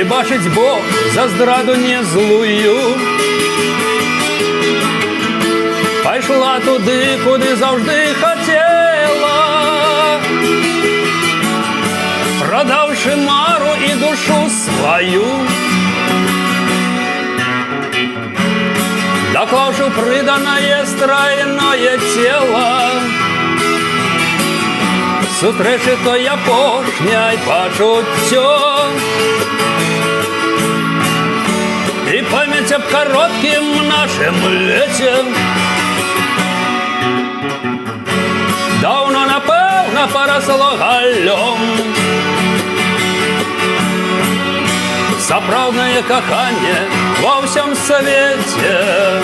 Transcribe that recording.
Чи бачить Бог за здраду не злую? Пайшла туди, куди завжди хотіла, продавши мару і душу свою, доклавши приданое стройное тело. Сустречи то я пошняй почуття, і пам'ять об коротким нашим лете давно, напевно, поросло галлем. Сапраўднае каханне во всем свете